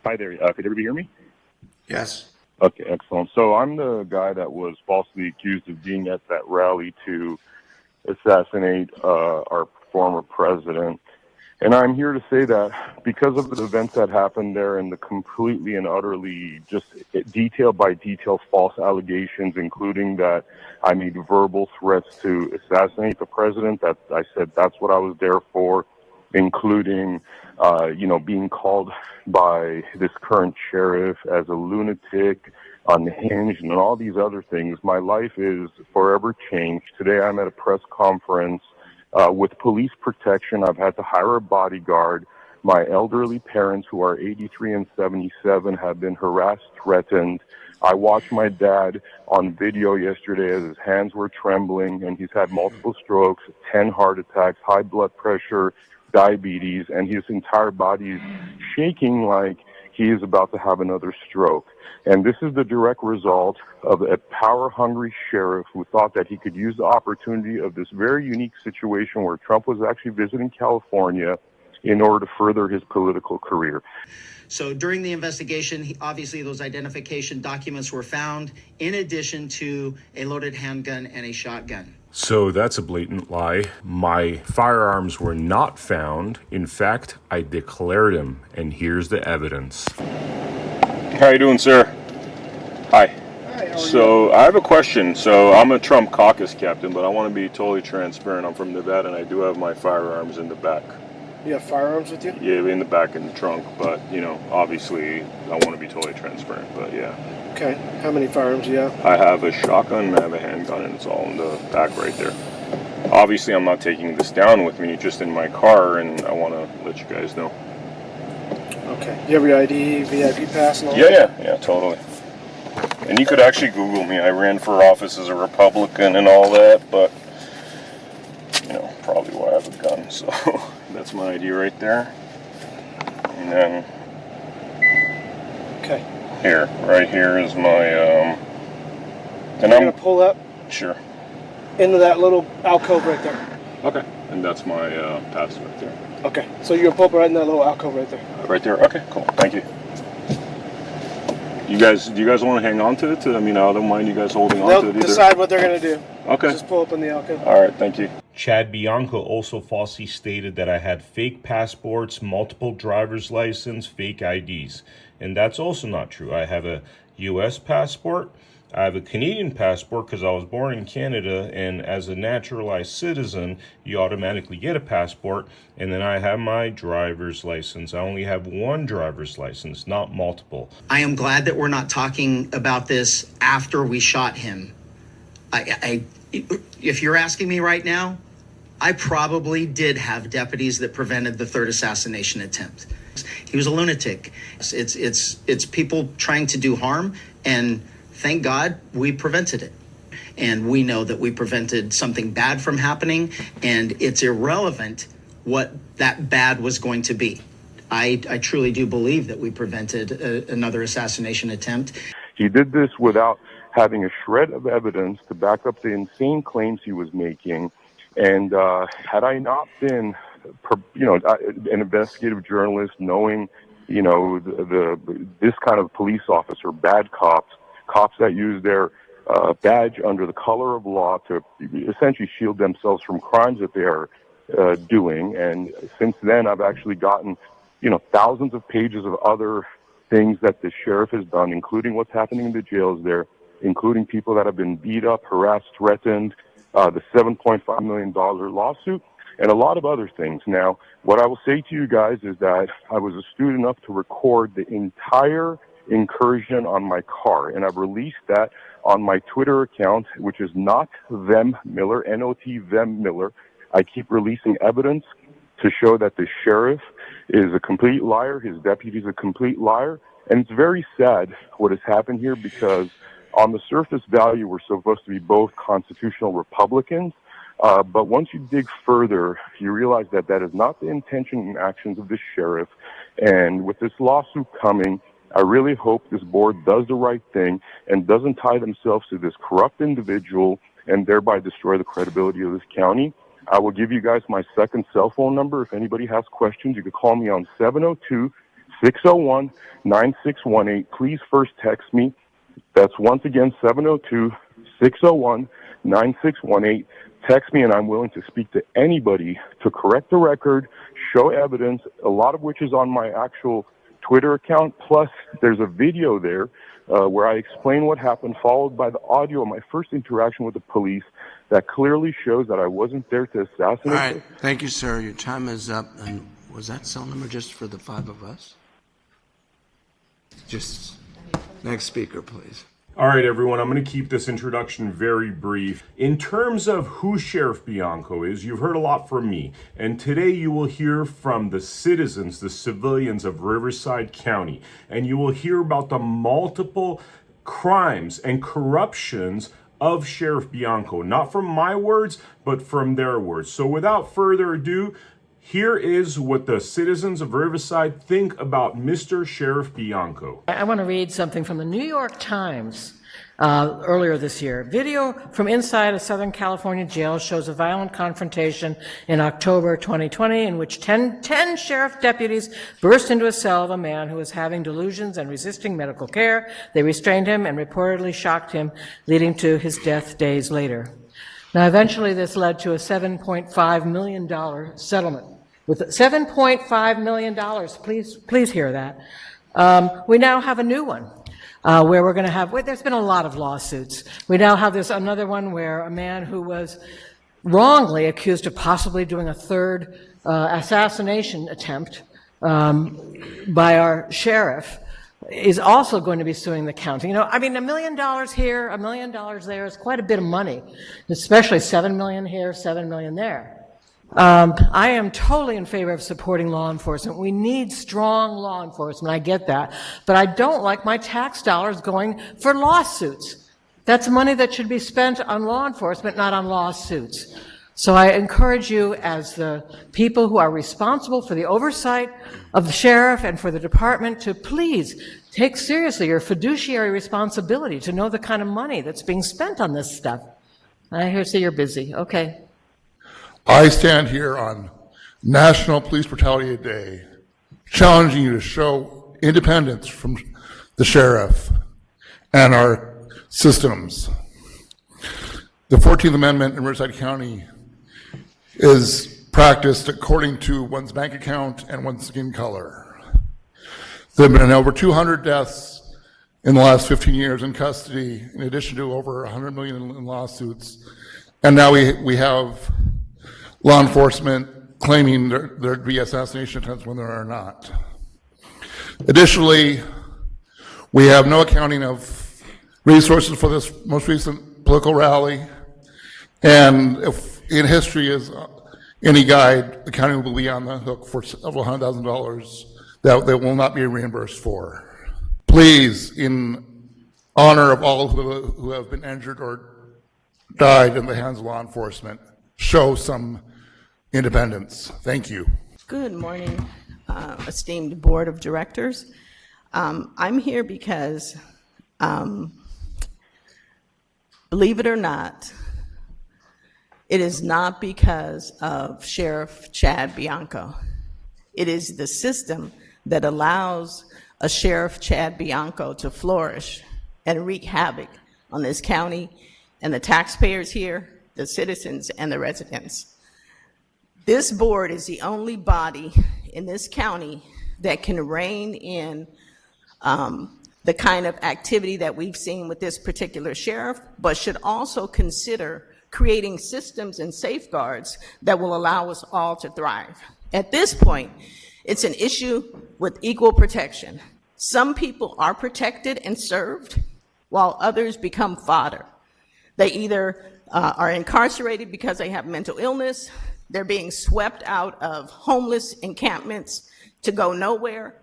Hi there. Could everybody hear me? Yes. Okay, excellent. So I'm the guy that was falsely accused of being at that rally to assassinate our former president. And I'm here to say that because of the events that happened there and the completely and utterly just detail by detail false allegations, including that I made verbal threats to assassinate the president, that I said that's what I was there for, including, being called by this current sheriff as a lunatic, unhinged, and all these other things. My life is forever changed. Today I'm at a press conference with police protection. I've had to hire a bodyguard. My elderly parents, who are 83 and 77, have been harassed, threatened. I watched my dad on video yesterday as his hands were trembling, and he's had multiple strokes, 10 heart attacks, high blood pressure, diabetes, and his entire body is shaking like he is about to have another stroke. And this is the direct result of a power-hungry sheriff who thought that he could use the opportunity of this very unique situation where Trump was actually visiting California in order to further his political career. So during the investigation, obviously those identification documents were found, in addition to a loaded handgun and a shotgun. So that's a blatant lie. My firearms were not found. In fact, I declared them, and here's the evidence. How you doing, sir? Hi. Hi, So I have a question. So I'm a Trump caucus captain, but I want to be totally transparent. I'm from Nevada, and I do have my firearms in the back. You have firearms with you? Yeah, in the back in the trunk, but, obviously I want to be totally transparent, but yeah. Okay. How many firearms do you have? I have a shotgun and I have a handgun, and it's all in the back right there. Obviously, I'm not taking this down with me, just in my car, and I want to let you guys know. Okay. You have your ID, VIP pass, and all that? Yeah, totally. And you could actually Google me. I ran for office as a Republican and all that, but, probably why I have a gun, so that's my ID right there. And then Okay. right here is my, You're going to pull up Sure. into that little alcove right there. Okay. And that's my pass right there. Okay. So you're going to pull up right in that little alcove right there. Right there? Okay, cool. Thank you. Do you guys want to hang on to it? I don't mind you guys holding on to it They'll either. decide what they're going to do. Okay. Just pull up in the alcove. All right, thank you. Chad Bianco also falsely stated that I had fake passports, multiple driver's license, fake IDs. And that's also not true. I have a U.S. passport. I have a Canadian passport because I was born in Canada, and as a naturalized citizen, you automatically get a passport. And then I have my driver's license. I only have one driver's license, not multiple. I am glad that we're not talking about this after we shot him. If you're asking me right now, I probably did have deputies that prevented the third assassination attempt. He was a lunatic. It's people trying to do harm, and thank God we prevented it. And we know that we prevented something bad from happening, and it's irrelevant what that bad was going to be. I truly do believe that we prevented another assassination attempt. He did this without having a shred of evidence to back up the insane claims he was making. And had I not been, an investigative journalist, knowing, this kind of police officer, bad cops that use their badge under the color of law to essentially shield themselves from crimes that they are doing. And since then, I've actually gotten, thousands of pages of other things that the sheriff has done, including what's happening in the jails there, including people that have been beat up, harassed, threatened, the $7.5 million lawsuit, and a lot of other things. Now, what I will say to you guys is that I was astute enough to record the entire incursion on my car, and I've released that on my Twitter account, which is not them Miller, N-O-T them Miller. I keep releasing evidence to show that the sheriff is a complete liar, his deputy is a complete liar, and it's very sad what has happened here because on the surface value, we're supposed to be both constitutional Republicans, but once you dig further, you realize that that is not the intention and actions of the sheriff. And with this lawsuit coming, I really hope this board does the right thing and doesn't tie themselves to this corrupt individual and thereby destroy the credibility of this county. I will give you guys my second cell phone number. If anybody has questions, you can call me on 702 601-9618. Please first text me. That's once again 702-601-9618. Text me, and I'm willing to speak to anybody to correct the record, show evidence, a lot of which is on my actual Twitter account. Plus, there's a video there where I explain what happened, followed by the audio of my first interaction with the police that clearly shows that I wasn't there to assassinate. All right. Thank you, sir. Your time is up. And was that cell number just for the 5 of us? Just next speaker, please. All right, everyone, I'm going to keep this introduction very brief. In terms of who Sheriff Bianco is, you've heard a lot from me. And today you will hear from the citizens, the civilians of Riverside County. And you will hear about the multiple crimes and corruptions of Sheriff Bianco. Not from my words, but from their words. So without further ado, here is what the citizens of Riverside think about Mr. Sheriff Bianco. I want to read something from the New York Times earlier this year. Video from inside a Southern California jail shows a violent confrontation in October 2020 in which 10 sheriff deputies burst into a cell of a man who was having delusions and resisting medical care. They restrained him and reportedly shocked him, leading to his death days later. Now, eventually this led to a $7.5 million settlement. With $7.5 million, please hear that. We now have a new one where we're going to have, there's been a lot of lawsuits. We now have this another one where a man who was wrongly accused of possibly doing a third assassination attempt by our sheriff is also going to be suing the county. You know, I mean, $1 million here, $1 million there is quite a bit of money, especially $7 million here, $7 million there. I am totally in favor of supporting law enforcement. We need strong law enforcement. I get that. But I don't like my tax dollars going for lawsuits. That's money that should be spent on law enforcement, not on lawsuits. So I encourage you, as the people who are responsible for the oversight of the sheriff and for the department, to please take seriously your fiduciary responsibility to know the kind of money that's being spent on this stuff. I hear say you're busy. Okay. I stand here on National Police Brutality Day, challenging you to show independence from the sheriff and our systems. The 14th Amendment in Riverside County is practiced according to one's bank account and one's skin color. There have been over 200 deaths in the last 15 years in custody, in addition to over 100 million in lawsuits. And now we have law enforcement claiming there'd be assassination attempts when there are not. Additionally, we have no accounting of resources for this most recent political rally. And if in history is any guide, the county will be on the hook for several $100,000 that they will not be reimbursed for. Please, in honor of all who have been injured or died in the hands of law enforcement, show some independence. Thank you. Good morning, esteemed board of directors. I'm here because, believe it or not, it is not because of Sheriff Chad Bianco. It is the system that allows a Sheriff Chad Bianco to flourish and wreak havoc on this county and the taxpayers here, the citizens, and the residents. This board is the only body in this county that can rein in the kind of activity that we've seen with this particular sheriff, but should also consider creating systems and safeguards that will allow us all to thrive. At this point, it's an issue with equal protection. Some people are protected and served, while others become fodder. They either are incarcerated because they have mental illness, they're being swept out of homeless encampments to go nowhere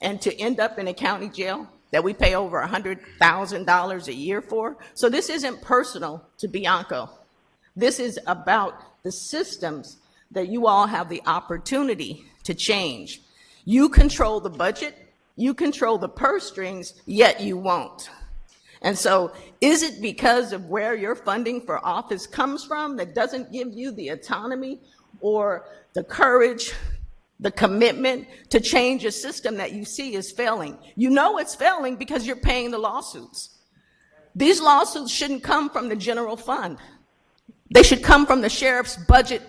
and to end up in a county jail that we pay over $100,000 a year for. So this isn't personal to Bianco. This is about the systems that you all have the opportunity to change. You control the budget, you control the purse strings, yet you won't. And so is it because of where your funding for office comes from that doesn't give you the autonomy or the courage the commitment to change a system that you see is failing. You know it's failing because you're paying the lawsuits. These lawsuits shouldn't come from the general fund. They should come from the sheriff's budget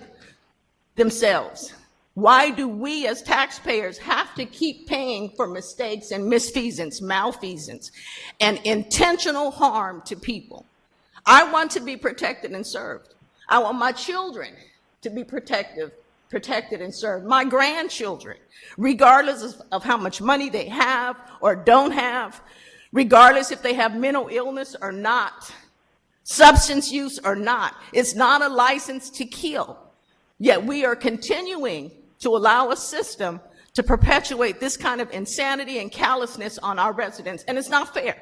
themselves. Why do we as taxpayers have to keep paying for mistakes and misfeasance, malfeasance, and intentional harm to people? I want to be protected and served. I want my children to be protected and served, my grandchildren, regardless of how much money they have or don't have, regardless if they have mental illness or not, substance use or not. It's not a license to kill. Yet we are continuing to allow a system to perpetuate this kind of insanity and callousness on our residents, and it's not fair.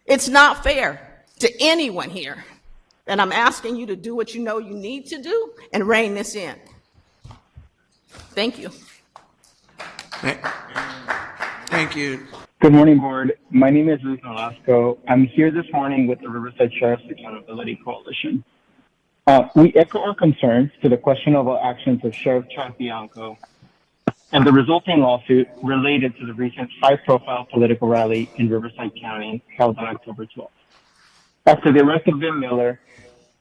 It's not fair to anyone here. And I'm asking you to do what you know you need to do and rein this in. Thank you. Thank you. Good morning, Board. My name is Luis Nolasco. I'm here this morning with the Riverside Sheriff's Accountability Coalition. We echo our concerns to the questionable actions of Sheriff Chad Bianco and the resulting lawsuit related to the recent high-profile political rally in Riverside County held on October 12th. After the arrest of Vin Miller,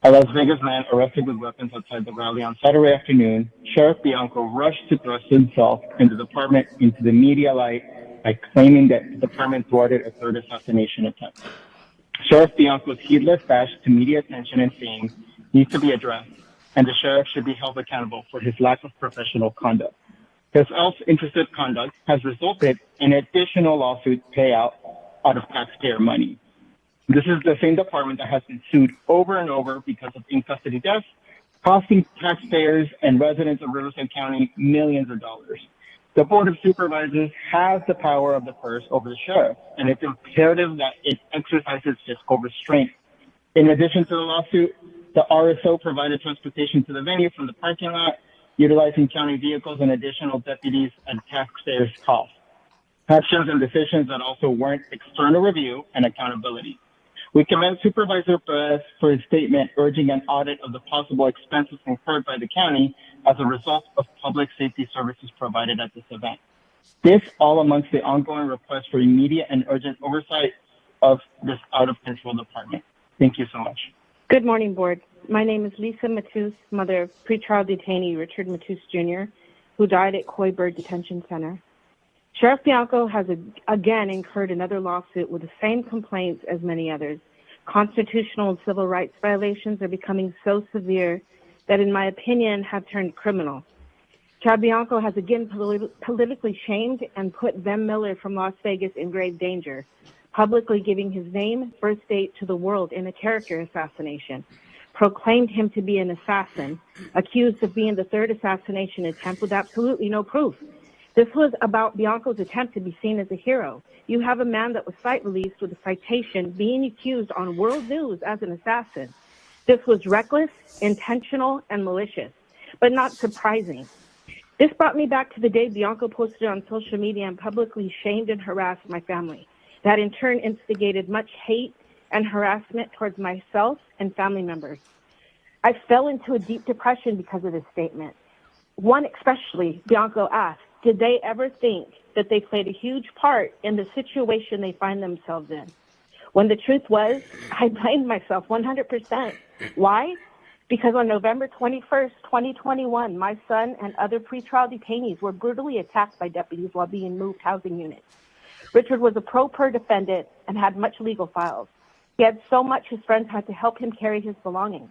a Las Vegas man arrested with weapons outside the rally on Saturday afternoon, Sheriff Bianco rushed to thrust himself and the department into the media light by claiming that the department thwarted a third assassination attempt. Sheriff Bianco's heedless dash to media attention and fame needs to be addressed, and the sheriff should be held accountable for his lack of professional conduct. His self-interested conduct has resulted in additional lawsuit payout out of taxpayer money. This is the same department that has been sued over and over because of in-custody deaths, costing taxpayers and residents of Riverside County millions of dollars. The Board of Supervisors has the power of the purse over the sheriff, and it's imperative that it exercises fiscal restraint. In addition to the lawsuit, the RSO provided transportation to the venue from the parking lot, utilizing county vehicles and additional deputies at taxpayers' cost. Actions and decisions that also warrant external review and accountability. We commend Supervisor Perez for his statement urging an audit of the possible expenses incurred by the county as a result of public safety services provided at this event. This all amongst the ongoing request for immediate and urgent oversight of this out-of-control department. Thank you so much. Good morning, Board. My name is Lisa Matus, mother of pretrial detainee Richard Matus Jr., who died at Coy Bird Detention Center. Sheriff Bianco has again incurred another lawsuit with the same complaints as many others. Constitutional and civil rights violations are becoming so severe that, in my opinion, have turned criminal. Chad Bianco has again politically shamed and put Vin Miller from Las Vegas in grave danger, publicly giving his name, birth date to the world in a character assassination, proclaimed him to be an assassin, accused of being the third assassination attempt with absolutely no proof. This was about Bianco's attempt to be seen as a hero. You have a man that was site released with a citation being accused on world news as an assassin. This was reckless, intentional, and malicious, but not surprising. This brought me back to the day Bianco posted on social media and publicly shamed and harassed my family. That in turn instigated much hate and harassment towards myself and family members. I fell into a deep depression because of this statement. One especially, Bianco asked, did they ever think that they played a huge part in the situation they find themselves in? When the truth was, I blamed myself 100%. Why? Because on November 21st, 2021, my son and other pretrial detainees were brutally attacked by deputies while being moved housing units. Richard was a pro-per defendant and had much legal files. He had so much his friends had to help him carry his belongings.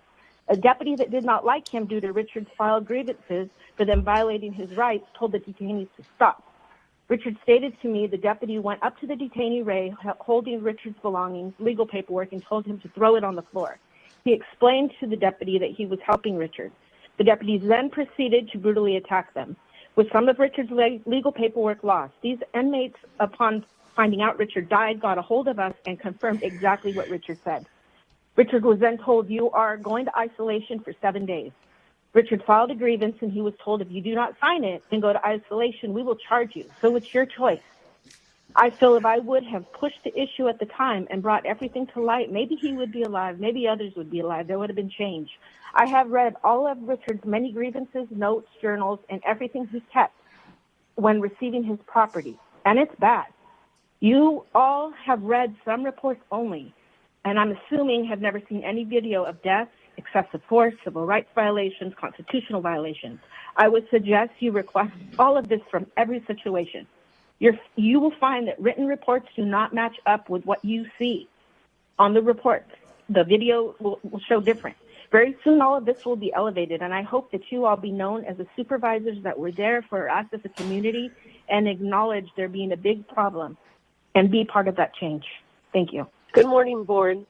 A deputy that did not like him due to Richard's filed grievances for them violating his rights told the detainees to stop. Richard stated to me the deputy went up to the detainee Ray holding Richard's belongings, legal paperwork, and told him to throw it on the floor. He explained to the deputy that he was helping Richard. The deputies then proceeded to brutally attack them. With some of Richard's legal paperwork lost, these inmates, upon finding out Richard died, got a hold of us and confirmed exactly what Richard said. Richard was then told, you are going to isolation for 7 days. Richard filed a grievance and he was told, if you do not sign it and go to isolation, we will charge you. So it's your choice. I feel if I would have pushed the issue at the time and brought everything to light, maybe he would be alive, maybe others would be alive, there would have been change. I have read all of Richard's many grievances, notes, journals, and everything he kept. when receiving his property, and it's bad. You all have read some reports only, and I'm assuming have never seen any video of deaths, excessive force, civil rights violations, constitutional violations. I would suggest you request all of this from every situation. You will find that written reports do not match up with what you see on the reports. The video will show different. Very soon, all of this will be elevated, and I hope that you all be known as the supervisors that were there for us as a community and acknowledge there being a big problem and be part of that change. Thank you. Good morning, board.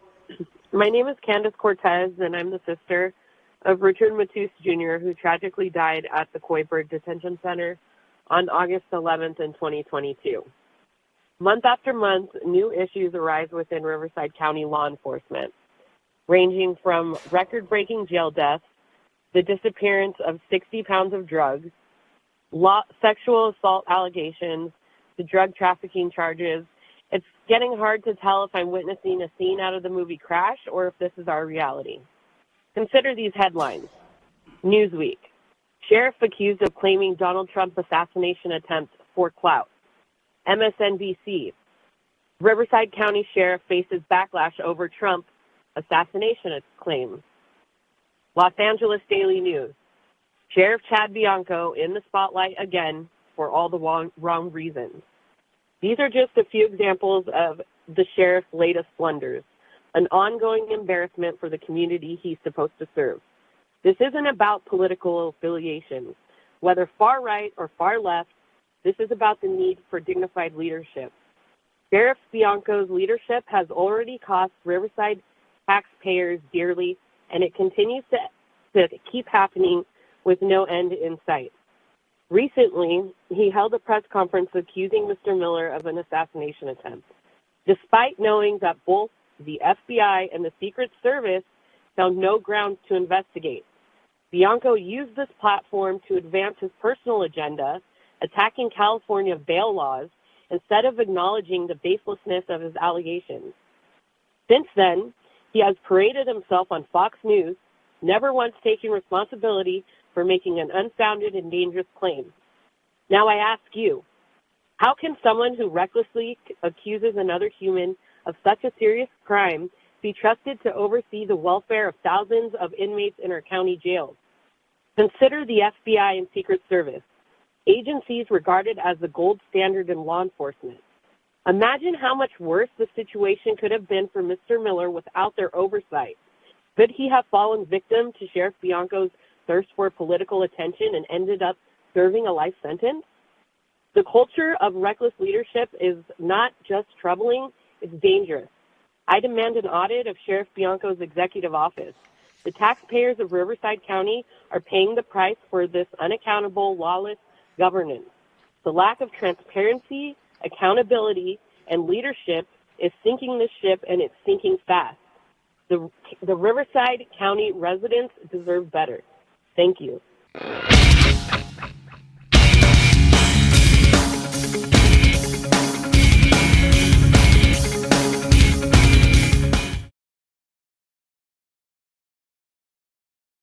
My name is Candace Cortez, and I'm the sister of Richard Matus Jr., who tragically died at the Coyburg Detention Center on August 11th in 2022. Month after month, new issues arise within Riverside County law enforcement, ranging from record-breaking jail deaths, the disappearance of 60 pounds of drugs, sexual assault allegations, to drug trafficking charges. It's getting hard to tell if I'm witnessing a scene out of the movie Crash or if this is our reality. Consider these headlines. Newsweek. Sheriff accused of claiming Donald Trump assassination attempt for clout. MSNBC. Riverside County Sheriff faces backlash over Trump assassination claims. Los Angeles Daily News. Sheriff Chad Bianco in the spotlight again for all the wrong reasons. These are just a few examples of the sheriff's latest blunders, an ongoing embarrassment for the community he's supposed to serve. This isn't about political affiliations, whether far right or far left. This is about the need for dignified leadership. Sheriff Bianco's leadership has already cost Riverside taxpayers dearly, and it continues to keep happening with no end in sight. Recently, he held a press conference accusing Mr. Miller of an assassination attempt, despite knowing that both the FBI and the Secret Service found no grounds to investigate. Bianco used this platform to advance his personal agenda, attacking California bail laws, instead of acknowledging the baselessness of his allegations. Since then, he has paraded himself on Fox News, never once taking responsibility for making an unfounded and dangerous claim. Now I ask you, how can someone who recklessly accuses another human of such a serious crime be trusted to oversee the welfare of thousands of inmates in our county jails? Consider the FBI and Secret Service, agencies regarded as the gold standard in law enforcement. Imagine how much worse the situation could have been for Mr. Miller without their oversight. Could he have fallen victim to Sheriff Bianco's thirst for political attention and ended up serving a life sentence? The culture of reckless leadership is not just troubling, it's dangerous. I demand an audit of Sheriff Bianco's executive office. The taxpayers of Riverside County are paying the price for this unaccountable, lawless governance. The lack of transparency, accountability, and leadership is sinking this ship, and it's sinking fast. The Riverside County residents deserve better. Thank you.